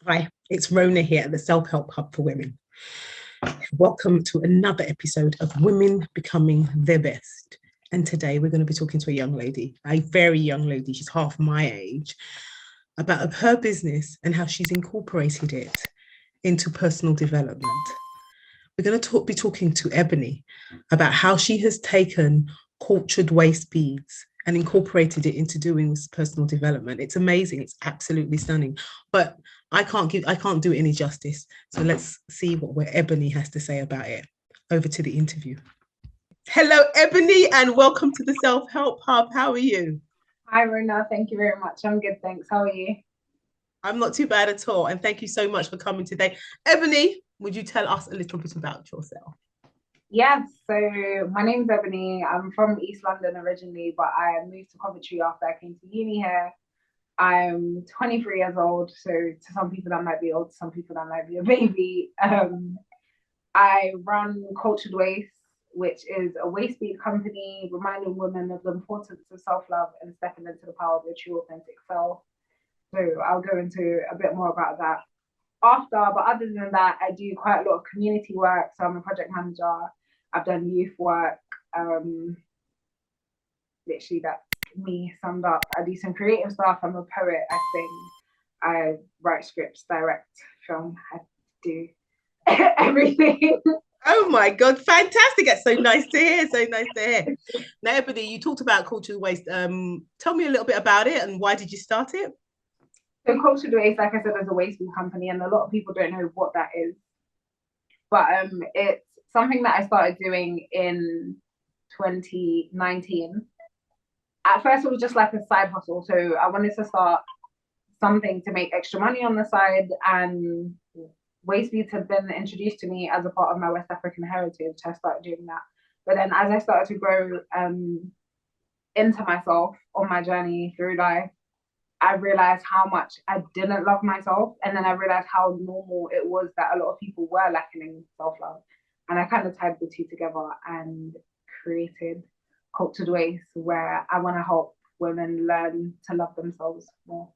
Hi, it's Rona here at the Self Help Hub for Women. Welcome to another episode of Women Becoming Their Best. And today we're going to be talking to a young lady, a very young lady, she's half my age, about her business and how she's incorporated it into personal development. We're going to be talking to Ebony about how she has taken cultured waist beads and incorporated it into doing this personal development. It's amazing. It's absolutely stunning. But I can't do it any justice. So let's see what Ebony has to say about it. Over to the interview. Hello, Ebony, and welcome to the Self Help Hub. How are you? Hi, Rona. Thank you very much. I'm good, thanks. How are you? I'm not too bad at all. And thank you so much for coming today. Ebony, would you tell us a little bit about yourself? Yes, so my name's Ebony. I'm from East London originally, but I moved to Coventry after I came to uni here. I'm 23 years old, so to some people that might be old, to some people that might be a baby. I run Cultured Waste, which is a waste bead company reminding women of the importance of self-love and stepping into the power of your true authentic self. So I'll go into a bit more about that after, but other than that, I do quite a lot of community work. So I'm a project manager. I've done youth work. Literally, that's me summed up. I do some creative stuff. I'm a poet. I sing. I write scripts, direct, film. I do everything. Oh my God, fantastic. That's so nice to hear. So nice to hear. Now, Ebony, you talked about cultural waste. Tell me a little bit about it and why did you start it? So Cultured Waste, like I said, is a waste food company, and a lot of people don't know what that is. But it's something that I started doing in 2019. At first, it was just like a side hustle. So I wanted to start something to make extra money on the side, and waist beads had been introduced to me as a part of my West African heritage. I started doing that. But then as I started to grow into myself on my journey through life, I realized how much I didn't love myself. And then I realized how normal it was that a lot of people were lacking in self-love. And I kind of tied the two together and created Cultured Waste, where I want to help women learn to love themselves more.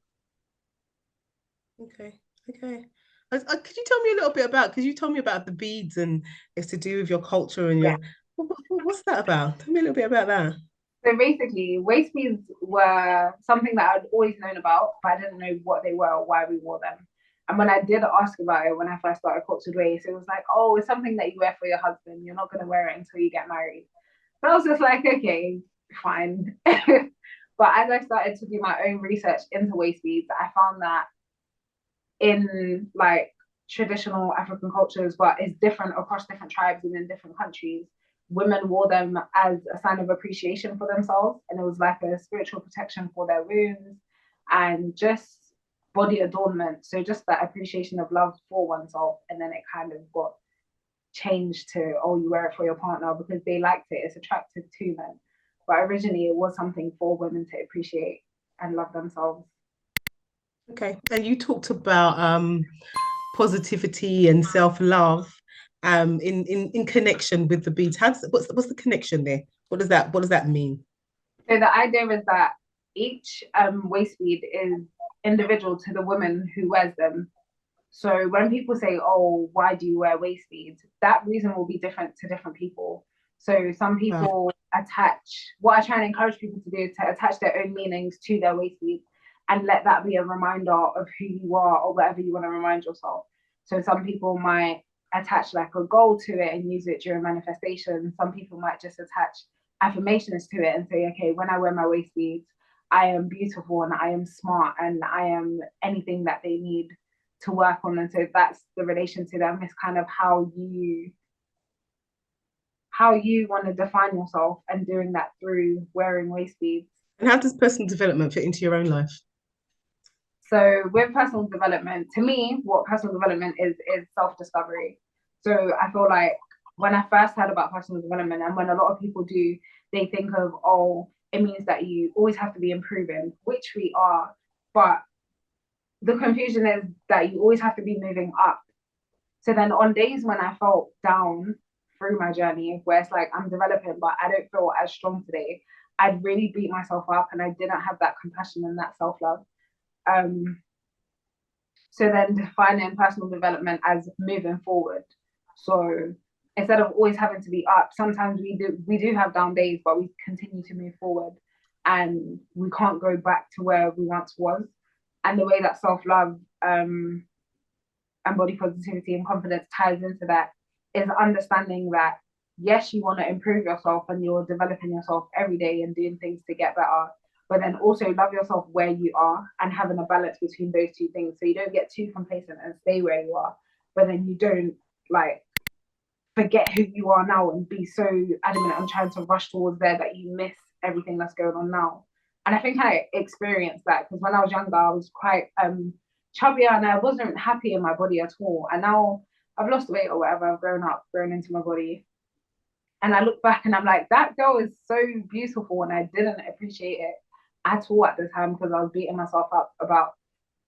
Okay. Could you tell me a little bit about, because you told me about the beads and it's to do with your culture and Yeah. what's that about? Tell me a little bit about that. So basically, waist beads were something that I'd always known about, but I didn't know what they were or why we wore them. And when I did ask about it when I first started Cultured Waist, it was like, oh, it's something that you wear for your husband. You're not going to wear it until you get married. So I was just like, okay, fine. But as I started to do my own research into waist beads, I found that in like traditional African cultures, but it's different across different tribes and in different countries. Women wore them as a sign of appreciation for themselves, and it was like a spiritual protection for their wounds and just body adornment. So just that appreciation of love for oneself, and then it kind of got changed to, oh, you wear it for your partner because they liked it. It's attractive to them, but originally it was something for women to appreciate and love themselves. Okay. And you talked about positivity and self-love in connection with the beads. What's the connection there? What does that mean? So the idea is that each waist bead is individual to the woman who wears them. So when people say, "Oh, why do you wear waist beads?" that reason will be different to different people. So some Wow. people attach. What I try and encourage people to do is to attach their own meanings to their waist beads and let that be a reminder of who you are or whatever you want to remind yourself. So some people might attach like a goal to it and use it during manifestation. Some people might just attach affirmations to it and say, okay, when I wear my waist beads, I am beautiful and I am smart and I am anything that they need to work on. And so that's the relation to them. It's kind of how you want to define yourself and doing that through wearing waist beads. And how does personal development fit into your own life? So with personal development, to me, what personal development is self-discovery. So I feel like when I first heard about personal development and when a lot of people do, they think of, oh, it means that you always have to be improving, which we are. But the confusion is that you always have to be moving up. So then on days when I felt down through my journey, where it's like I'm developing, but I don't feel as strong today, I'd really beat myself up and I didn't have that compassion and that self-love. Um, So then defining personal development as moving forward. So instead of always having to be up, sometimes we do have down days, but we continue to move forward, and we can't go back to where we once was. And the way that self-love and body positivity and confidence ties into that is understanding that yes, you want to improve yourself and you're developing yourself every day and doing things to get better, but then also love yourself where you are and having a balance between those two things. So you don't get too complacent and stay where you are, but then you don't like forget who you are now and be so adamant on trying to rush towards there that you miss everything that's going on now. And I think I experienced that because when I was younger, I was quite chubby and I wasn't happy in my body at all. And now I've lost weight or whatever, I've grown up, grown into my body. And I look back and I'm like, that girl is so beautiful. And I didn't appreciate it at all at the time because I was beating myself up about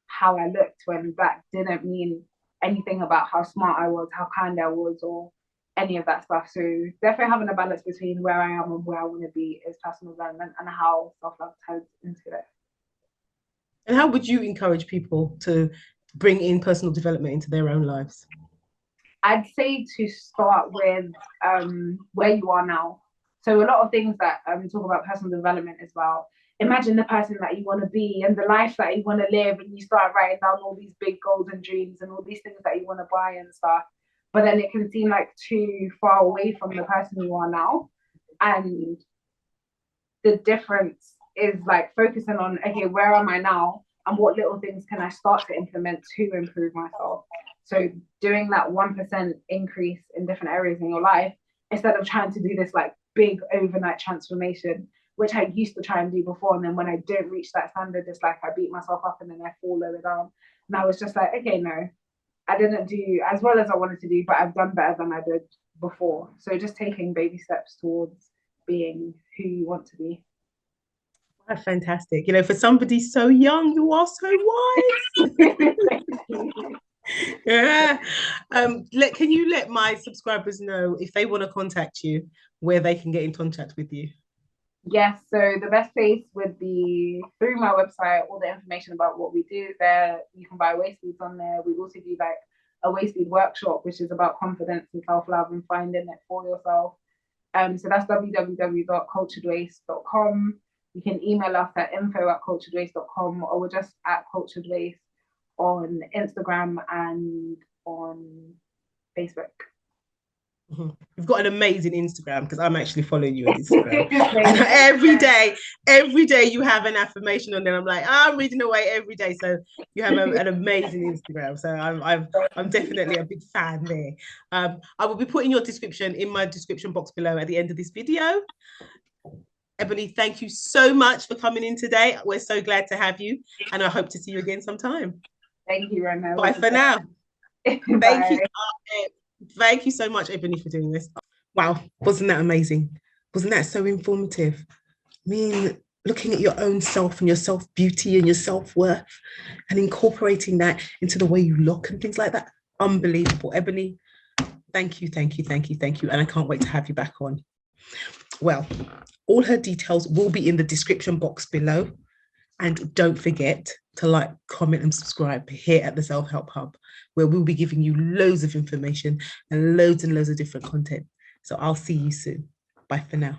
how I looked when that didn't mean anything about how smart I was, how kind I was, or any of that stuff. So definitely having a balance between where I am and where I want to be is personal development and how self-love ties into it. And how would you encourage people to bring in personal development into their own lives? I'd say to start with where you are now. So a lot of things that talk about personal development as well. Imagine the person that you want to be and the life that you want to live, and you start writing down all these big goals and dreams and all these things that you want to buy and stuff. But then it can seem like too far away from the person you are now. And the difference is like focusing on, okay, where am I now? And what little things can I start to implement to improve myself? So doing that 1% increase in different areas in your life, instead of trying to do this like big overnight transformation, which I used to try and do before. And then when I don't reach that standard, it's like I beat myself up and then I fall lower down. And I was just like, okay, no, I didn't do as well as I wanted to do, but I've done better than I did before. So just taking baby steps towards being who you want to be. That's fantastic. You know, for somebody so young, you are so wise. Yeah. Can you let my subscribers know if they want to contact you, where they can get in contact with you? Yes, so the best place would be through my website. All the information about what we do there. You can buy waist beads on there. We also do like a waist bead workshop, which is about confidence and self-love and finding it for yourself. So that's www.culturedwaist.com. You can email us at info@culturedwaist.com, or we're just at Cultured Waist on Instagram and on Facebook. Mm-hmm. You've got an amazing Instagram because I'm actually following you on Instagram. And every day you have an affirmation on there. I'm like, I'm reading away every day. So you have an amazing Instagram. So I'm definitely a big fan there. I will be putting your description in my description box below at the end of this video. Ebony, thank you so much for coming in today. We're so glad to have you, and I hope to see you again sometime. Thank you, Rona. Bye for now. Thank you. Thank you so much, Ebony, for doing this. Wow, wasn't that amazing? Wasn't that so informative? I mean, looking at your own self and your self-beauty and your self-worth and incorporating that into the way you look and things like that. Unbelievable. Ebony, thank you. And I can't wait to have you back on. Well, all her details will be in the description box below. And don't forget to like, comment and subscribe here at the Self-Help Hub, where we'll be giving you loads of information and loads of different content. So I'll see you soon. Bye for now.